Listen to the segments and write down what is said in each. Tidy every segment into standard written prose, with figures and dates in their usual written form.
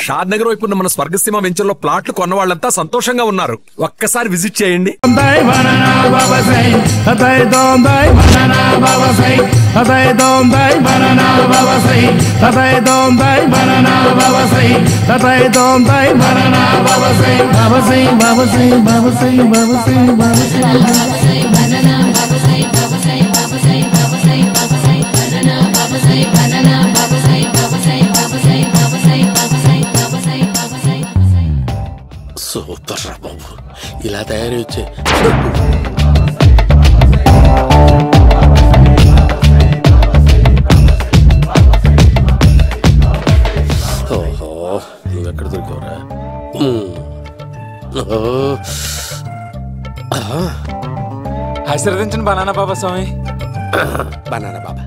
షాద్ నగర్ వైపు ఉన్న మన స్వర్గసీమ వెంచర్ లో ప్లాట్లు కొన్న వాళ్ళంతా సంతోషంగా ఉన్నారు. ఒక్కసారి విజిట్ చేయండి. సూపర్ రా బాబు, ఇలా తయారీ వచ్చే. ఓహో, నువ్వెక్కడ దొరికావురా? ఆశీర్వదించండి బనానా బాబా స్వామి. బనానా బాబా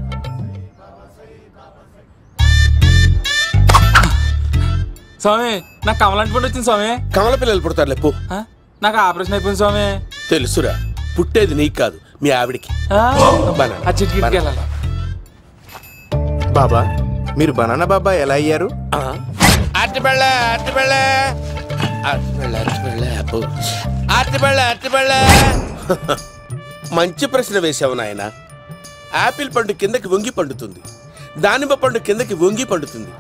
స్వామి, నాకు కమలాంటి పండు వచ్చింది స్వామి. కమల పిల్లలు పుడతారు లేపు. నాకు ఆపరేషన్ అయిపోయింది స్వామి. తెలుసురా, పుట్టేది నీకు కాదు మీ ఆవిడికి. బాబా, మీరు బనానా బాబా ఎలా అయ్యారు? మంచి ప్రశ్న వేసావు నాయన. ఆపిల్ పండు కిందకి వంగి పండుతుంది, దానిమ్మ పండు కిందకి వంగి పండుతుంది,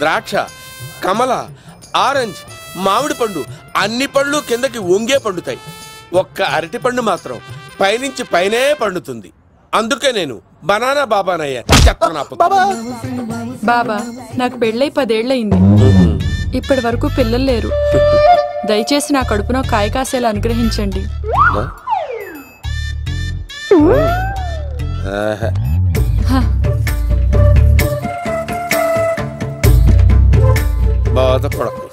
ద్రాక్ష, కమల, ఆరెంజ్, మామిడి పండు అన్ని పళ్ళు కిందకి వంగే పండుతాయి. ఒక్క అరటి పండు మాత్రం పైనుంచి పైనే పండుతుంది. అందుకే నేను బనానా బాబానయ్యా. బాబా, నాకు పెళ్ళై 10 ఏళ్ళయింది. ఇప్పటి వరకు పిల్లలు లేరు. దయచేసి నా కడుపునో కాయ కాసేలా అనుగ్రహించండి. బాధపడకు.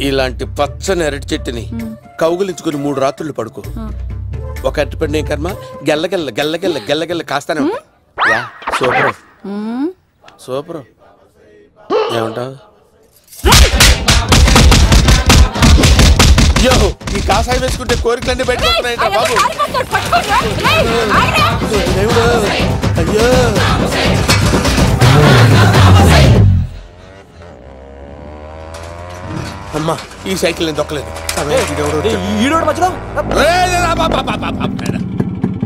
ఇలాంటి పచ్చని అరటి చెట్టుని కౌగులించుకుని 3 రాత్రులు పడుకో. ఒక అరటి పండు ఏం కర్మ, గెల్లగెల్ల గెల్లగెల్ల గెల్లగెల్ల కాస్తానే ఉంటాయి. Super super. ఏమంటావు? యో, ఈ కాసాయి వేసుకుంటే కోరికలన్నీ బయటకు వస్తున్నాయంట బాబు. అయ్యో, అమ్మా, ఈ సైకిల్ నేను దొక్కలేదు.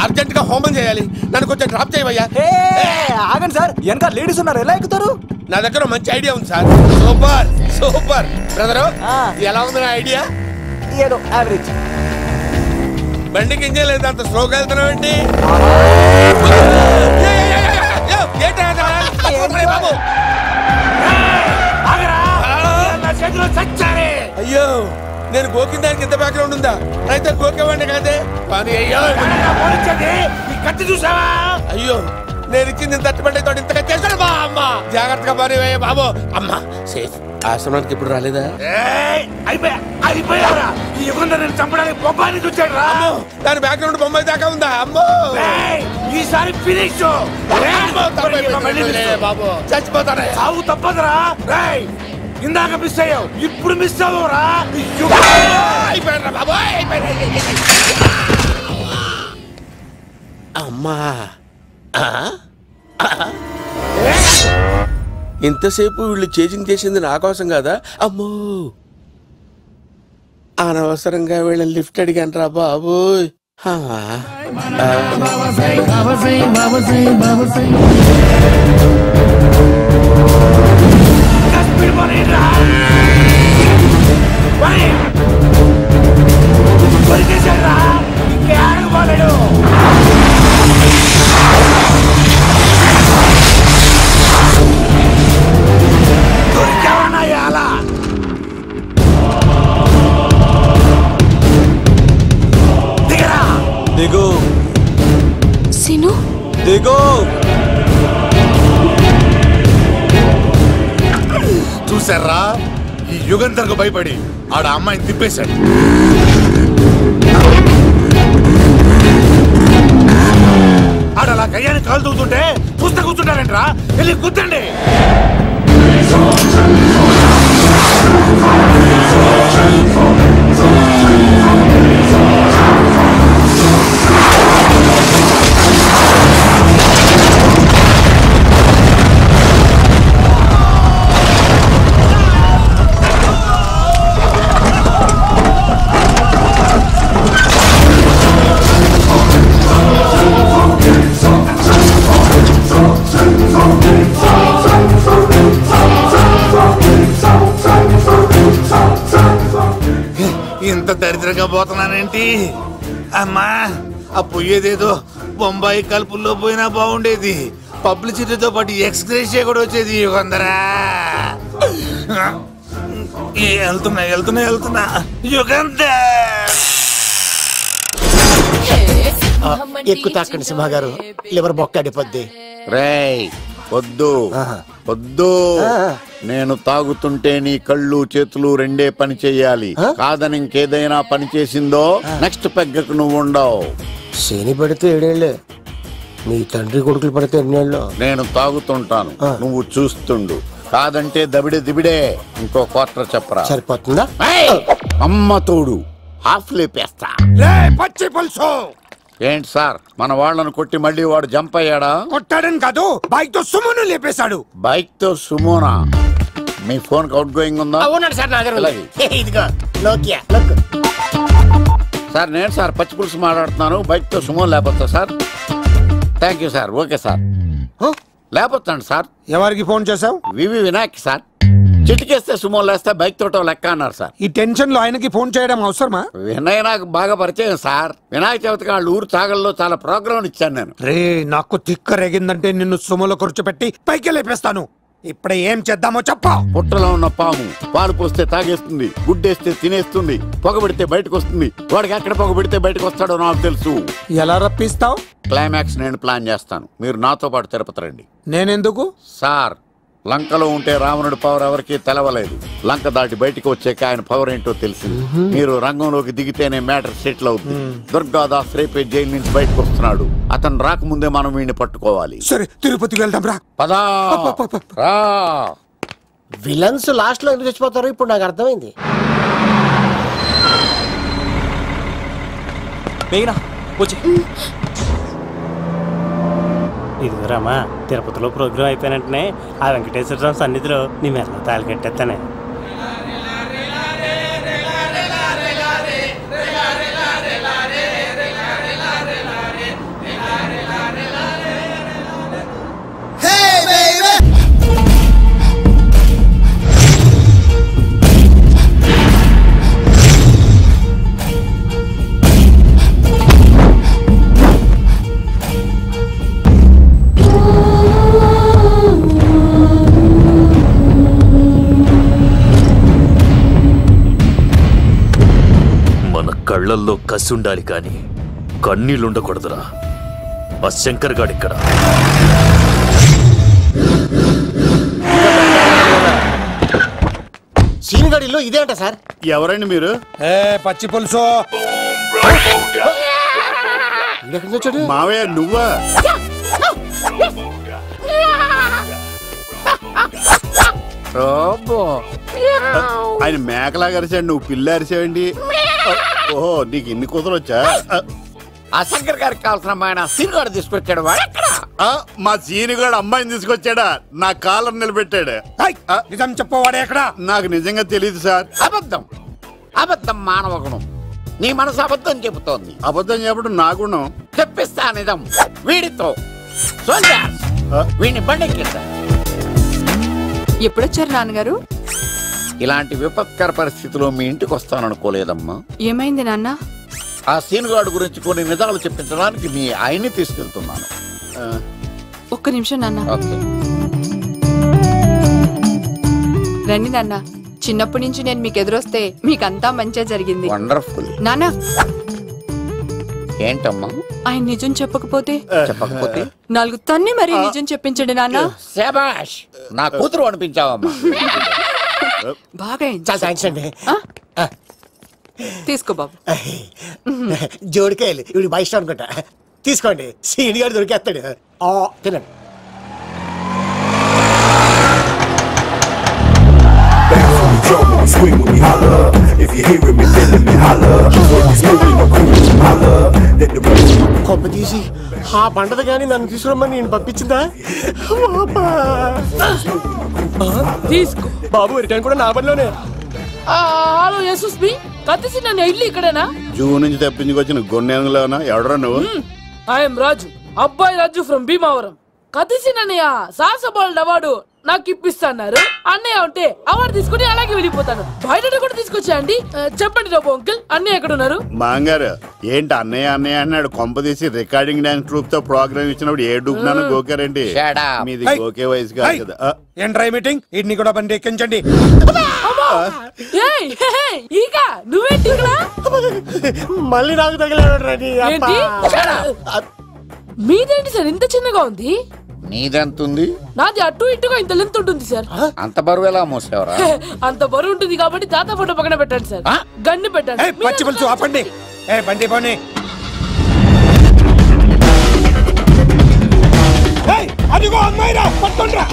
అర్జెంట్ గా హోమం చేయాలి, నన్ను కొంచెం డ్రాప్ చేయవయ్యా. ఆగండి సార్, వెనక లేడీస్ ఉన్నారు, ఎలా ఎక్కుతారు? నా దగ్గర మంచి ఐడియా ఉంది సార్. Super super. బ్రదరు, ఎలా ఉంది నా ఐడియా? ఏదో యావరేజ్. బండికి ఇంజన్ లేదు, అంత స్లోగా వెళ్తున్నావు ఏంటి? బాబు అయ్యో, నేను గోకిన దానికి ఇంత బ్యాక్గ్రౌండ్ ఉందా? అయితే గోకేవాడిని కాదే. అయ్యో కత్తి చూసావా? అయ్యో, నేను ఇచ్చింది తట్టుబడి తోడు ఇంతగా చేశాను బా. అమ్మ జాగ్రత్తగా పని బాబు. అమ్మ సేఫ్. ఆశ్రమానికి ఇప్పుడు రాలేదా? నేను చంపడానికి బొమ్మాయిని చూచాడు రా. దాని బ్యాక్గ్రౌండ్ బొమ్మాయి దాకా ఉందా? అమ్మో, ఈసారి ఫినిష్. బాబు చచ్చిపోతానే. సాగు తప్పదురా. ఇందాక మిస్ అయ్యావు, ఇప్పుడు మిస్ అవ్వరా. అమ్మా, ఇంతసేపు వీళ్ళు చేజింగ్ చేసింది నా కోసం కదా. అమ్మో, అనవసరంగా వీళ్ళని లిఫ్ట్ అడిగాను రా బాబు. దిగు సిను, దిగు. చూసారా, ఈ యుగంధర్కు భయపడి ఆడ అమ్మాయిని తిప్పేశాడు. ఆడలా కయ్యాన్ని కాలు తూగుతుంటే చూస్తే కూర్చుంటారంటరా. వెళ్ళి కూర్చోండి. ఇంత దరిద్రంగా పోతున్నానేంటి? అమ్మా, ఆ పోయేదేదో బొంబాయి కలుపుల్లో పోయినా బాగుండేది. పబ్లిసిటీతో పాటు ఎక్స్‌గ్రేషియా కూడా వచ్చేది. యుగంధరా వెళ్తున్నా యుగంధర్. ఎక్కువ తాకండి సింహ గారు, లివర్ బొక్క అడిపోద్ది. రేయ్ వద్దు వద్దు, నేను తాగుతుంటే నీ కళ్ళు చేతులు రెండే పని చెయ్యాలి. కాదని ఇంకేదైనా పని చేసిందో నెక్స్ట్ పెగ్గకు నువ్వు ఉండవు. శని పడితే 7 ఏళ్ళే, మీ తండ్రి కొడుకులు పడితే 2 ఏళ్ళు. నేను తాగుతుంటాను, నువ్వు చూస్తుండు. కాదంటే దబిడే దిబిడే. ఇంకో క్వార్టర్ చెప్పరా? సరిపోతుందా? అమ్మ తోడు హాఫ్ లేపేస్తా. పచ్చి పులుసు. ఏంటి సార్, మన వాళ్ళను కొట్టి మళ్ళీ వాడు జంప్ అయ్యాడా? కొట్టాడని కాదు, బైక్ తో సుమోను లేపేశాడు. బైక్ తో సుమోనా? మీ ఫోన్ అవుట్ గోయింగ్ ఉందా? అవునండి సార్, నా దగ్గర అలాగే. ఇదిగో నోకియా. సార్ నేను సార్ పచ్చి పులుసు మాట్లాడుతున్నాను. బైక్ తో సుమో లేకపోతా sir? Thank you sir. Okay sir, లేకపోతాను సార్. ఎవరికి ఫోన్ చేసావు? V Vinayak sir. చిటికేస్తే సుమో లేస్తే బైక్ తోటో లెక్క అన్నారు సార్. ఈ టెన్షన్ లో ఆయనకి ఫోన్ చేయడం అవసరమా? వినయ్ నాకు బాగా పరిచయం సార్. వినాయక చవితికి వాళ్ళ ఊరు చాగల్లో చాలా ప్రోగ్రాం ఇచ్చాను నేను. రే, నాకు తిక్క రేగిందంటే నిన్ను సుమోలో కూర్చోపెట్టి పైకి లేపేస్తాను. ఇప్పుడే ఏం చేద్దామో చెప్పా. పుట్టలో ఉన్న పాము పాలు పోస్తే తాగేస్తుంది, గుడ్డేస్తే తినేస్తుంది, పొగబెడితే బయటకు వస్తుంది. వాడికి ఎక్కడ పొగబెడితే బయటకు వస్తాడో నాకు తెలుసు. ఎలా రప్పిస్తావు? క్లైమాక్స్ నేను ప్లాన్ చేస్తాను, మీరు నాతో పాటు తిరుపతి రండి. నేనెందుకు? సార్, లంకలో ఉంటే రావణుడి పవర్ ఎవరికి తెలవలేదు. లంక దాటి బయటికి వచ్చాక ఆయన పవర్ ఏంటో తెలిసింది. మీరు రంగంలోకి దిగితేనే మ్యాటర్ సెటిల్ అవుతుంది. దుర్గాదాస్ రేపే జైలు నుంచి బయటకు వస్తున్నాడు. అతను రాకముందే మనం వీడిని పట్టుకోవాలి. సరే, తిరుపతికి వెళ్దాం రా. పదా రా. విలన్స్ లాస్ట్ లో ఎందుకు చచ్చిపోతారు ఇప్పుడు నాకు అర్థమైంది. ఇదిగోరామా, తిరుపతిలో ప్రోగ్రాం అయిపోయినట్టునే ఆ వెంకటేశ్వర స్వామి సన్నిధిలో నీ మెల్ల తాళి కట్టేస్తానే. కళ్ళల్లో కసి ఉండాలి కానీ కన్నీళ్ళుండకూడదురా. ఆ శంకర్ గాడిక్కడ. సీనిగాడిలో ఇదే అంట సార్. ఎవరండి మీరు? పచ్చి పులుసు. మావయ్య నువ్వా? ఆయన మేకలాగా అరిచాడు, నువ్వు పిల్ల అరిచావండి. ఓహో, నీకు ఇన్ని కూతురు వచ్చా? ఆ శంకర్ గారికి కావాల్సిన అమ్మాయి సీనుగాడు తీసుకొచ్చాడు. మా సీనుగాడు అమ్మాయిని తీసుకొచ్చాడా? నా కాలర్ నిలబెట్టాడు. నిజం చెప్పవాడే ఎక్కడ? నాకు నిజంగా తెలియదు సార్. అబద్ధం అబద్ధం మానవ గుణం. నీ మనసు అబద్ధం చెబుతోంది. అబద్ధం చెప్పడం నా గుణం. తెప్పిస్తా నిజం వీడితో. వీడిని బండెక్కిస్తా. ఎప్పుడొచ్చారు నాన్నగారు? ఇలాంటి విపత్కర పరిస్థితిలో మీ ఇంటికి వస్తాననుకోలేదమ్మా. ఏమైంది నాన్న? ఆ సీనుగాడు గురించి కొన్ని నిజాలు చెప్పించడానికి మీ ఆయన్ని తీసుకెళ్తున్నాను. ఒక్క నిమిషం నాన్న. రండి నాన్న. చిన్నప్పటి నుంచి నేను మీకు ఎదురొస్తే మీకంతా మంచిగా జరిగింది. వండర్ఫుల్. నాన్న, ఏంటమ్మా? ఆయన నిజం చెప్పకపోతే 4 తన్ని మరీ నిజం చెప్పించండి నాన్న. శభాష్, నా కూతురు అనిపించావమ్మా. బాగా చాలా థ్యాంక్స్ అండి. తీసుకో బాబు. జోడికాయలు ఇవి బాగా ఇష్టం అనుకుంటా. తీసుకోండి, సీని గారు దొరికేస్తాడు. తినండి. కొబ్బ తీసి ఆ పంటది కానీ నన్ను తీసుకురమ్మని నేను పంపించిందా? తీసుకో బాబు, రిటర్న్ కూడా నా పనిలోనే. హలో యేసుస్ బి, కత్తిసి నన్ను ఇల్లు ఇక్కడేనా? జూ నుంచి తప్పించుకొచ్చిన గొన్నెలోనా? ఎవడరా నువ్వు? ఐఎమ్ రాజు, అబ్బాయి రాజు ఫ్రమ్ భీమావరం. కత్తిసి నన్నయ్య సాహస బాలుడు అవార్డు నాకు ఇప్పిస్తాన్నారు. అన్నయ్య ఉంటే అవార్డు తీసుకుని అలాగే వెళ్ళిపోతాను. బయట కూడా తీసుకొచ్చాయండి. చెప్పండి రాబు అంకుల్, అన్నయ్య ఎక్కడ ఉన్నారు? మాంగారు ఏంటి అన్నయ్య అన్నయ్య అన్నాడు? కొంపదీసి రికార్డింగ్ డాన్స్ ట్రూప్ తో ప్రోగ్రామ్ ఇచ్చినప్పుడు ఏ డూబ్నాను గోకారండి? మీది గోకే వయసు కాదు కదా. ఏంట్రై మీటింగ్ ఇడ్ని కూడా బండి ఎక్కించండి. ఈక నువ్వేంటి ఇక్కడ? మళ్ళీ నాకు తగిలాడు. మీదేంటి సార్ ఇంత చిన్నగా ఉంది? నీదెంతుంది? నాది అటు ఇటుగా ఇంత లెంత్ ఉంటుంది సార్. అంత బరువు ఎలా మోసేవరా? అంత బరువు ఉంటుంది కాబట్టి తాత ఫోటో పక్కన పెట్టండి సార్. గన్ను పెట్టండి. పచ్చి పులుసు ఆపండి. బండి పోనీ. అదిగో అమ్మాయిరా, పట్టుకోండిరా.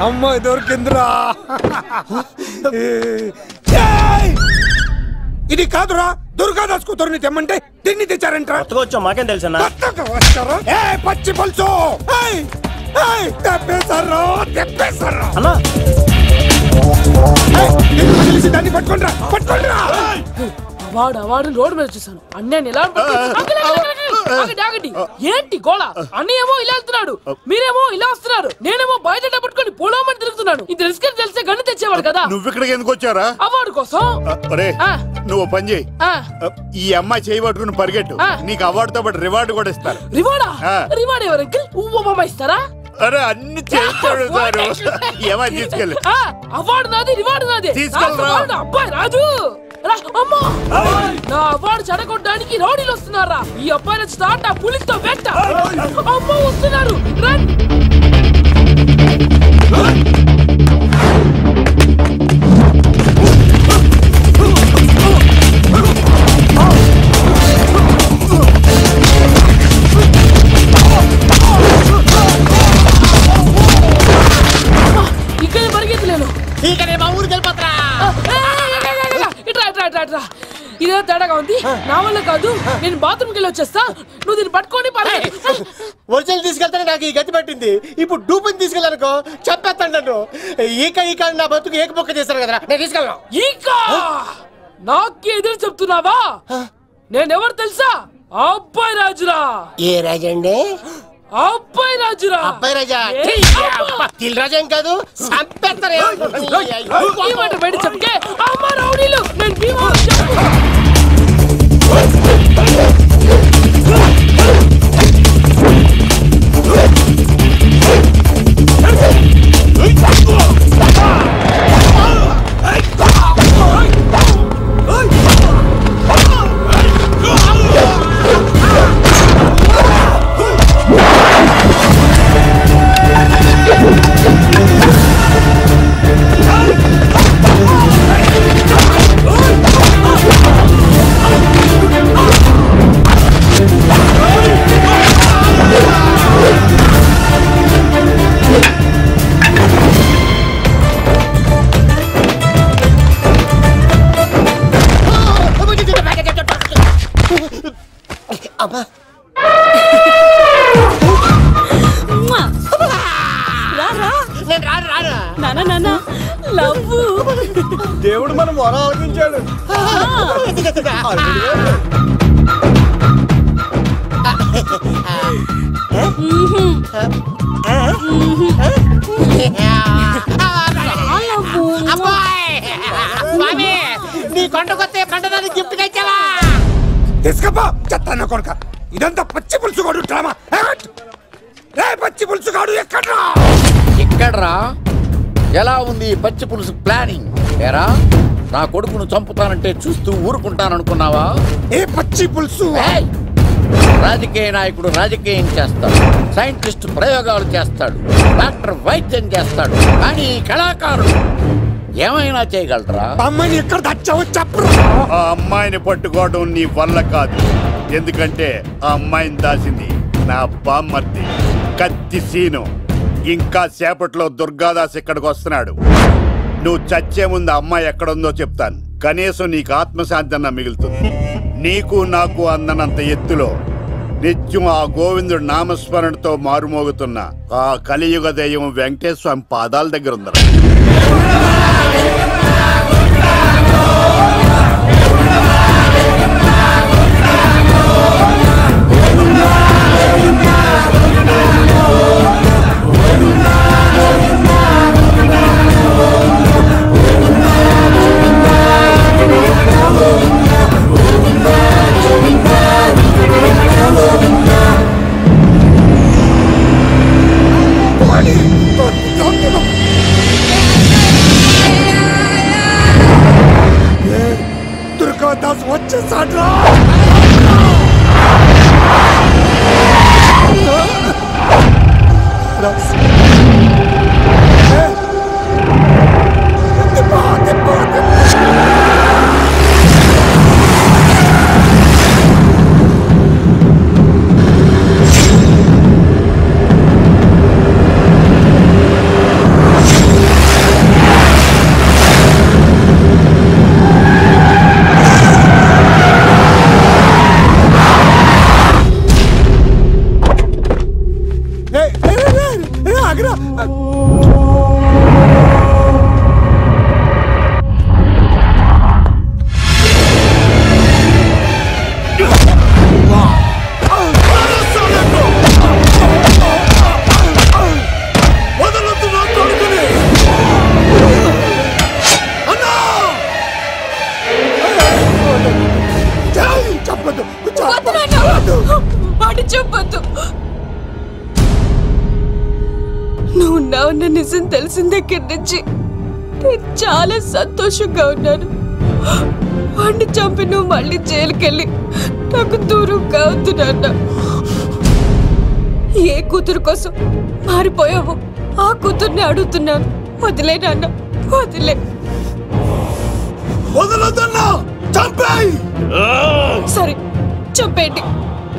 అమ్మాయి దొరికిందిరా. ఇది కాదురా, దుర్గాదాస్ కూతురుని తెమ్మంటే తిన్ని తెచ్చారంటారా? వచ్చా మాకేం తెలుసన్నా? పచ్చి పులుసు తెప్పేశారు. అన్నా దాన్ని పట్టుకోండిరా, పట్టుకోండిరా. వాడు రోడ్డు మీద చూసాను. అన్నయ్య ఎలా ఏంటి గోళ? అన్నయ్యేమో ఇలా వెళ్తున్నాడు, మీరేమో ఇలా వస్తున్నారు, నేనేమో బయట పట్టుకొని పోలోమని తిరుగుతున్నాను. ఇది రిస్క్ తెలిస్తే గన్ను తెచ్చేవాడు కదా. నువ్వు ఇక్కడికి ఎందుకు వచ్చారా? అవార్డు కోసం. నువ్వు పని చేయి, ఈ అమ్మాయి చేయి పట్టుకుని పరిగెట్టు. నీకు అవార్డుతో పాటు రివార్డు కూడా ఇస్తారు. రివార్డా? రివార్డ్ ఎవరికి? ఉవ్వమ్మ ఇస్తారా? అరే అన్ని చేస్తాడు సార్. ఏమై తీసుకెళ్ళి అవార్డు నాది, రివార్డు నాది. తీసుకెళ్ళరా. అబ్బాయి రాజు నా అవార్డు చెడగొట్టడానికి రౌడీలు వస్తున్నారా? ఈ అబ్బాయి స్టార్ట్ ఆ పులితో వెంట. అమ్మ వస్తున్నారు. ఇక్కడ పరిగెత్తలేను. మా ఊరికి వెళ్ళిపోతారా? ఇదే తేడాగా ఉంది. నా వల్ల కాదు, నేను బాత్రూమ్కి వెళ్ళి వచ్చేస్తా. నువ్వు దీన్ని పట్టుకొని ఒరిజినల్ తీసుకెళ్తానే నాకు ఈ గతి పట్టింది. ఇప్పుడు డూపుని తీసుకెళ్ళానుకో చెప్పేస్తాను నన్ను. ఈక నా బతుకు ఏకపొక్క చేశారు కదా, నేను తీసుకెళ్ళను. ఈక నాకు ఎదురు చెప్తున్నావా? నేనెవరు తెలుసా? అబ్బాయి రాజురా. ఏ రాజండి? అబ్బాయి రాజురా. అబ్బాయి రాజా తిల్ రాజా ఏం కాదు, సంపేస్తారు. బయట చెప్తే అమ్మ రౌడీలు. నేను దేవుడు మనం వర ఆలోచించాడు. నీ కొండకొస్తే కంటదాన్ని గిఫ్ట్ గా ఇచ్చావా? తీసుకపో చెత్త కొడుక. ఇదంతా పచ్చి పులుసుగాడు డ్రామా. పచ్చి పులుసుగాడు ఎక్కడ్రా? ఎక్కడ్రా? ఎలా ఉంది పచ్చి పులుసు ప్లానింగ్? ఏరా నా కొడుకును చంపుతానంటే చూస్తూ ఊరుకుంటాననుకున్నావా? ఏ పచ్చి పులుసు? రాజకీయ నాయకుడు రాజకీయం చేస్తాడు, సైంటిస్ట్ ప్రయోగాలు చేస్తాడు, డాక్టర్ వైద్యం చేస్తాడు, కానీ కళాకారుడు ఏమైనా చేయగలరా? అమ్మాయిని ఎక్కడ తెచ్చావో చెప్పరు. ఆ అమ్మాయిని పట్టుకోవడం నీ వల్ల కాదు. ఎందుకంటే ఆ అమ్మాయిని దాసింది నా బామ్మర్ది కత్తి సీను. ఇంకా సేపట్లో దుర్గాదాస్ ఇక్కడికి వస్తున్నాడు. నువ్వు చచ్చే ముందు అమ్మాయి ఎక్కడుందో చెప్తాను. కనీసం నీకు ఆత్మశాంతి అన్న మిగులుతుంది. నీకు నాకు అందనంత ఎత్తులో నిత్యం ఆ గోవిందుడు నామస్మరణతో మారుమోగుతున్న ఆ కలియుగ దైవం వెంకటేశ్వర స్వామి పాదాల దగ్గర ఉందరా. దుర్గాదాస్ వచ్చేసాడ్రా. చెప్పొద్దు. నువ్వు ఉన్నావన్న నిజం తెలిసిన దగ్గర నుంచి నేను చాలా సంతోషంగా ఉన్నాను. వాడిని చంపి నువ్వు మళ్ళీ జైలుకెళ్ళి నాకు దూరంగా అవుతున్నా. ఏ కూతురు కోసం మారిపోయావు ఆ కూతుర్ని అడుగుతున్నాను. వదిలే నాన్న, వదిలే. సరే చంపేయండి.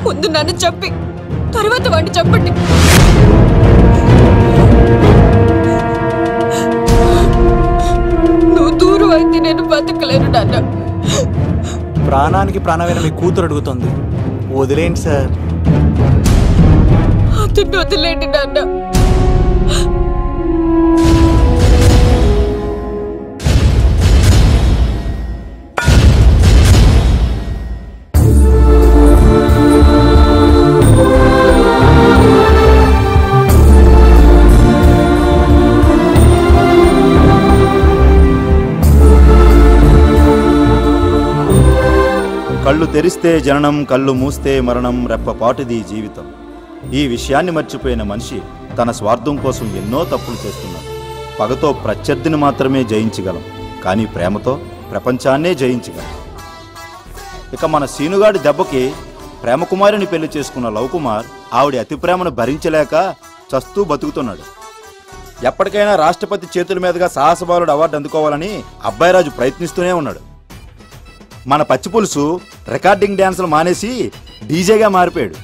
ముందు నన్ను చంపి తర్వాత వాడిని చంపండి. నువ్వు దూరం అయితే నేను బతకలేను నాన్న. ప్రాణానికి ప్రాణమైన మీ కూతురు అడుగుతుంది, వదిలేండి సార్. అతన్ని వదిలేండి నాన్న. కళ్ళు తెరిస్తే జననం, కళ్ళు మూస్తే మరణం, రెప్పపాటుది జీవితం. ఈ విషయాన్ని మర్చిపోయిన మనిషి తన స్వార్థం కోసం ఎన్నో తప్పులు చేస్తున్నాడు. పగతో ప్రత్యర్థిని మాత్రమే జయించగలం, కానీ ప్రేమతో ప్రపంచాన్నే జయించగలం. ఇక మన సీనుగాడి దెబ్బకి ప్రేమకుమారిని పెళ్లి చేసుకున్న లవ్ కుమార్ ఆవిడ అతి ప్రేమను భరించలేక చస్తూ బతుకుతున్నాడు. ఎప్పటికైనా రాష్ట్రపతి చేతుల మీదుగా సాహసబాలుడు అవార్డు అందుకోవాలని అబ్బాయిరాజు ప్రయత్నిస్తూనే ఉన్నాడు. మన పచ్చిపులుసు రికార్డింగ్ డ్యాన్సులు మానేసి డీజేగా మారిపోయాడు.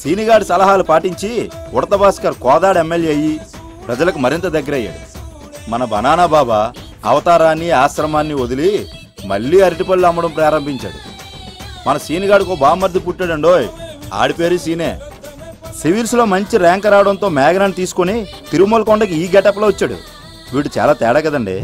సీనిగాడి సలహాలు పాటించి ఉడత భాస్కర్ కోదాడ ఎమ్మెల్యే అయ్యి ప్రజలకు మరింత దగ్గరయ్యాడు. మన బనానా బాబా అవతారాన్ని, ఆశ్రమాన్ని వదిలి మళ్ళీ అరటిపళ్ళు అమ్మడం ప్రారంభించాడు. మన సీనిగాడికి బామ్మర్ది పుట్టాడండోయ్, ఆడి పేరు సీనే. సివిల్స్లో మంచి ర్యాంక్ రావడంతో మేఘనాన్ని తీసుకుని తిరుమల కొండకి ఈ గెటప్లో వచ్చాడు. వీడు చాలా తేడా కదండి.